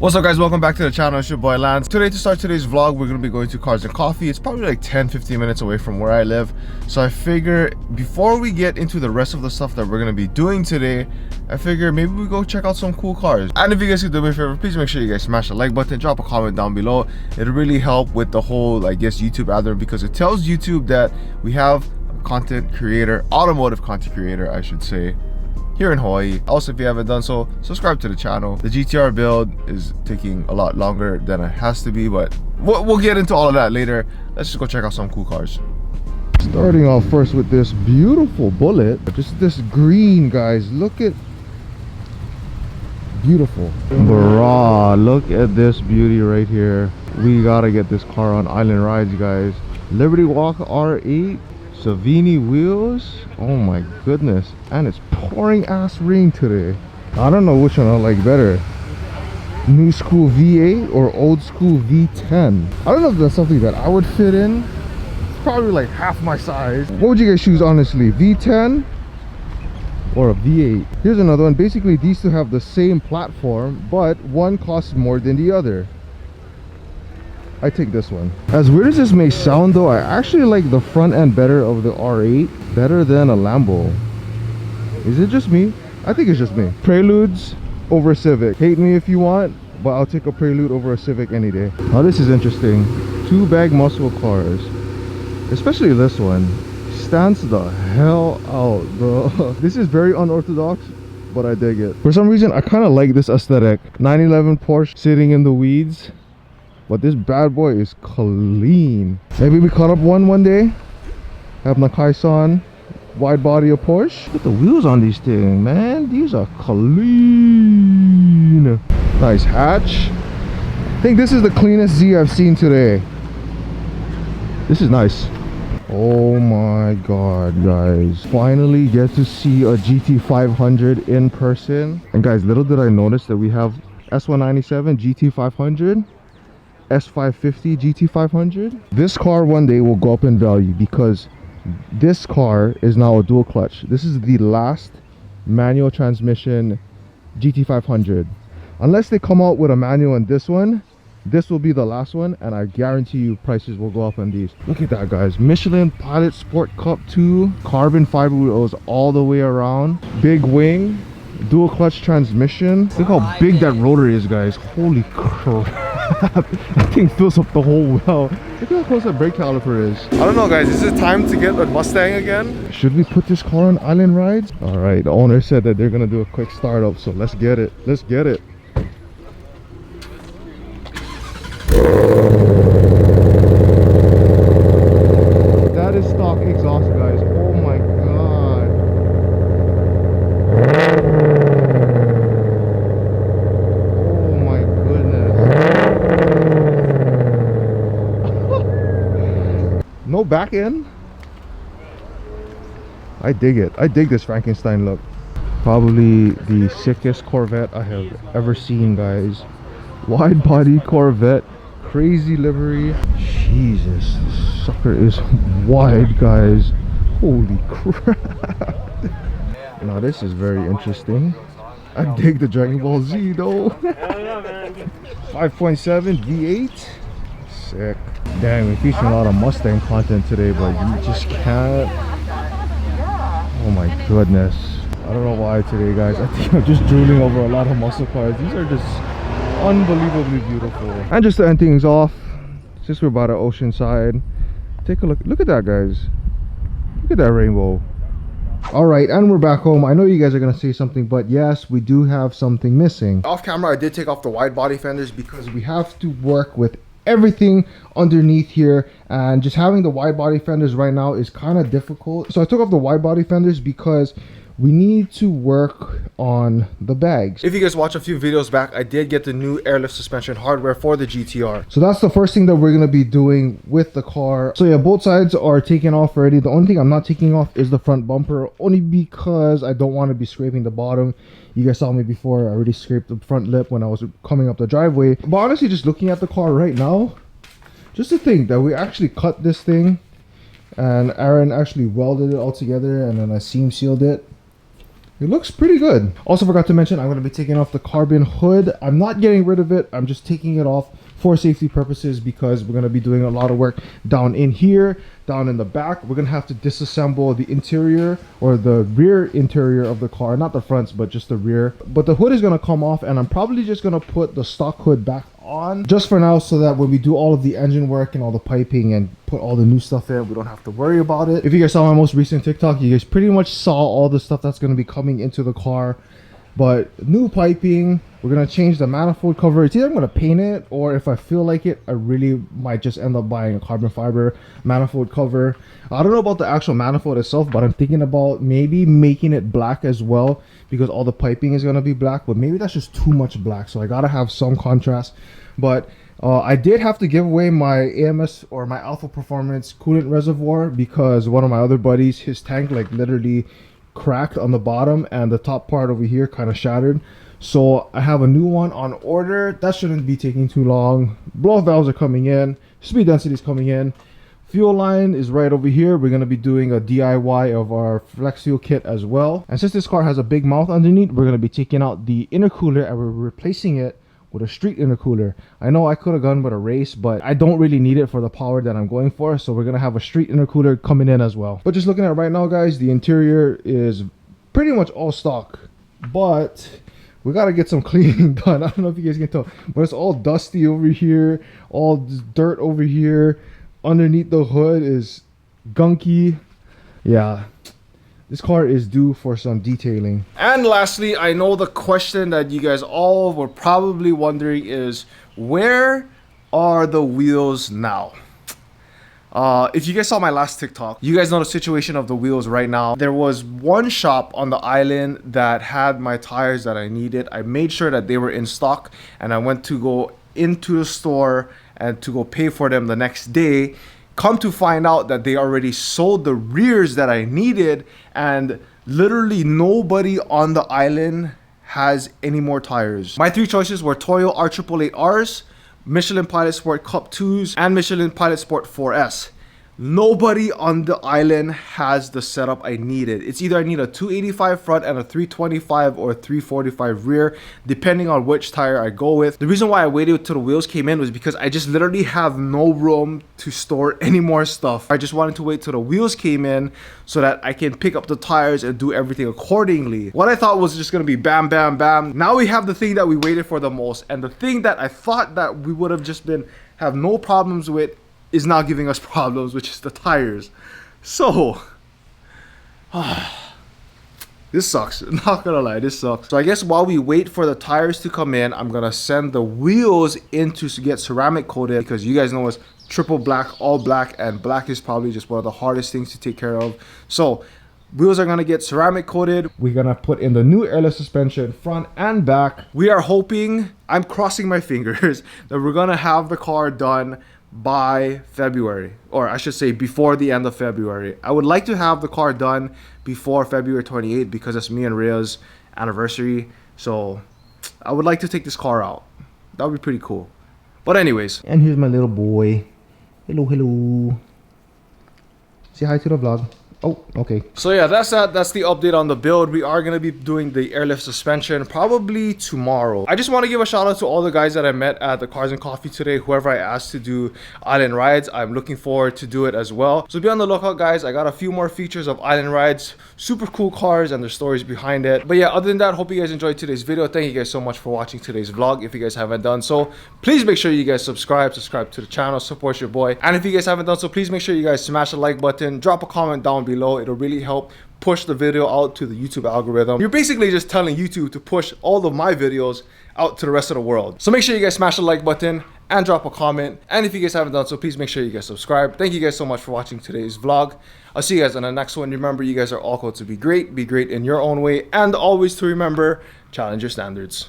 What's up guys, welcome back to the channel. It's your boy Lance. Today, to start today's vlog, we're going to be going to Cars and Coffee. It's probably like 10-15 minutes away from where I live, so I figure before we get into the rest of the stuff that we're going to be doing today, I figure maybe we go check out some cool cars. And if you guys could do me a favor, please make sure you guys smash the like button, drop a comment down below. It'll really help with the whole, I guess, YouTube algorithm, because it tells YouTube that we have a content creator, automotive content creator I should say, here in Hawaii. Also, if you haven't done so, subscribe to the channel. The GTR build is taking a lot longer than it has to be, but we'll get into all of that later. Let's just go check out some cool cars. Starting off first with this beautiful Bullet. Just this green, guys. Look at beautiful. Bruh, look at this beauty right here. We gotta get this car on island rides, guys. Liberty Walk R8. Savini wheels, oh my goodness, and it's pouring ass rain today. I don't know which one I like better, new school V8 or old school V10. I don't know if that's something that I would fit in. It's probably like half my size. What would you guys choose, honestly, V10 or a V8? Here's another one. Basically these two have the same platform, but one costs more than the other. I take this one. As weird as this may sound though, I actually like the front end better of the R8, better than a Lambo. Is it just me? I think it's just me. Preludes over Civic. Hate me if you want, but I'll take a Prelude over a Civic any day. Now this is interesting. Two bag muscle cars, especially this one, stands the hell out, bro. This is very unorthodox, but I dig it. For some reason, I kind of like this aesthetic. 911 Porsche sitting in the weeds. But this bad boy is clean. Maybe we cut up one day. Have Nakai-san wide body a Porsche. Look at the wheels on these things, man. These are clean. Nice hatch. I think this is the cleanest Z I've seen today. This is nice. Oh my god, guys. Finally get to see a GT500 in person. And guys, little did I notice that we have S197 GT500, S550 GT500. This car one day will go up in value because this car is now a dual clutch. This is the last manual transmission GT500. Unless they come out with a manual on this one, this will be the last one, and I guarantee you prices will go up on these. Look at that, guys. Michelin Pilot Sport Cup 2, carbon fiber wheels all the way around, big wing, dual clutch transmission. Look how big that rotor is, guys. Holy crap. That thing fills up the whole well. Look how close that brake caliper is. I don't know, guys. Is it time to get a Mustang again? Should we put this car on island rides? All right, the owner said that they're gonna do a quick startup, so let's get it. Let's get it. That is stock exhaust, guys. Oh my god. No back end. I dig it. I dig this Frankenstein look. Probably the sickest Corvette I have ever seen, guys. Wide body Corvette, crazy livery. Jesus, this sucker is wide, guys. Holy crap. Now this is very interesting. I dig the Dragon Ball Z though. 5.7 V8. Sick. Dang, we're featuring a lot of Mustang content today, but you just can't. Oh my goodness. I don't know why today, guys. I think I'm just drooling over a lot of muscle cars. These are just unbelievably beautiful. And just to end things off, since we're by the ocean side, take a look. Look at that, guys. Look at that rainbow. All right, and we're back home. I know you guys are gonna say something, but yes, we do have something missing. Off camera, I did take off the wide body fenders because we have to work with everything underneath here, and just having the wide body fenders right now is kind of difficult. So I took off the wide body fenders because we need to work on the bags. If you guys watch a few videos back, I did get the new airlift suspension hardware for the GTR. So that's the first thing that we're going to be doing with the car. So yeah, both sides are taken off already. The only thing I'm not taking off is the front bumper, only because I don't want to be scraping the bottom. You guys saw me before. I already scraped the front lip when I was coming up the driveway. But honestly, just looking at the car right now, just to think that we actually cut this thing and Aaron actually welded it all together and then I seam sealed it. It looks pretty good. Also forgot to mention, I'm going to be taking off the carbon hood. I'm not getting rid of it. I'm just taking it off for safety purposes because we're going to be doing a lot of work down in here, down in the back. We're going to have to disassemble the interior or the rear interior of the car. Not the fronts, but just the rear. But the hood is going to come off, and I'm probably just going to put the stock hood back on just for now, so that when we do all of the engine work and all the piping and put all the new stuff in, we don't have to worry about it. If you guys saw my most recent TikTok, you guys pretty much saw all the stuff that's going to be coming into the car. But new piping, we're going to change the manifold cover. It's either I'm going to paint it, or if I feel like it, I really might just end up buying a carbon fiber manifold cover. I don't know about the actual manifold itself, but I'm thinking about maybe making it black as well, because all the piping is going to be black. But maybe that's just too much black, so I got to have some contrast. But I did have to give away my AMS or my Alpha Performance coolant reservoir, because one of my other buddies, his tank like literally cracked on the bottom and the top part over here kind of shattered. So I have a new one on order. That shouldn't be taking too long. Blow-off valves are coming in, speed density is coming in, fuel line is right over here. We're going to be doing a DIY of our flex fuel kit as well. And since this car has a big mouth underneath, we're going to be taking out the intercooler and we're replacing it with a street intercooler. I know I could have gone with a race, but I don't really need it for the power that I'm going for, so we're gonna have a street intercooler coming in as well. But just looking at it right now, guys, the interior is pretty much all stock, but we gotta get some cleaning done. I don't know if you guys can tell, but it's all dusty over here, all dirt over here. Underneath the hood is gunky. Yeah, this car is due for some detailing. And lastly, I know the question that you guys all were probably wondering is, where are the wheels now? If you guys saw my last TikTok, you guys know the situation of the wheels right now. There was one shop on the island that had my tires that I needed. I made sure that they were in stock, and I went to go into the store and to go pay for them the next day. Come to find out that they already sold the rears that I needed, and literally nobody on the island has any more tires. My three choices were Toyo R888Rs, Michelin Pilot Sport Cup 2s, and Michelin Pilot Sport 4S. Nobody on the island has the setup I needed. It's either I need a 285 front and a 325 or a 345 rear, depending on which tire I go with. The reason why I waited till the wheels came in was because I just literally have no room to store any more stuff. I just wanted to wait till the wheels came in so that I can pick up the tires and do everything accordingly. What I thought was just gonna be bam, bam, bam. Now we have the thing that we waited for the most, and the thing that I thought that we would have just have no problems with is now giving us problems, which is the tires. So this sucks, not gonna lie, this sucks. So I guess while we wait for the tires to come in, I'm gonna send the wheels in to get ceramic coated, because you guys know it's triple black, all black, and black is probably just one of the hardest things to take care of. So wheels are gonna get ceramic coated. We're gonna put in the new airless suspension front and back. We are hoping, I'm crossing my fingers, that we're gonna have the car done by February, or I should say before the end of February. I would like to have the car done before February 28th, because it's me and Rhea's anniversary. So I would like to take this car out. That would be pretty cool. But anyways, and here's my little boy. Hello, hello. Say hi to the vlog. Oh, okay. So yeah, that's the update on the build. We are going to be doing the airlift suspension probably tomorrow. I just want to give a shout out to all the guys that I met at the Cars and Coffee today. Whoever I asked to do island rides, I'm looking forward to do it as well. So be on the lookout, guys. I got a few more features of island rides, super cool cars and their stories behind it. But yeah, other than that, hope you guys enjoyed today's video. Thank you guys so much for watching today's vlog. If you guys haven't done so, please make sure you guys subscribe to the channel, support your boy. And if you guys haven't done so, please make sure you guys smash the like button, drop a comment down below. It'll really help push the video out to the YouTube algorithm. You're basically just telling YouTube to push all of my videos out to the rest of the world. So make sure you guys smash the like button and drop a comment. And if you guys haven't done so, please make sure you guys subscribe. Thank you guys so much for watching today's vlog. I'll see you guys on the next one. Remember, you guys are all called to be great in your own way, and always to remember, challenge your standards.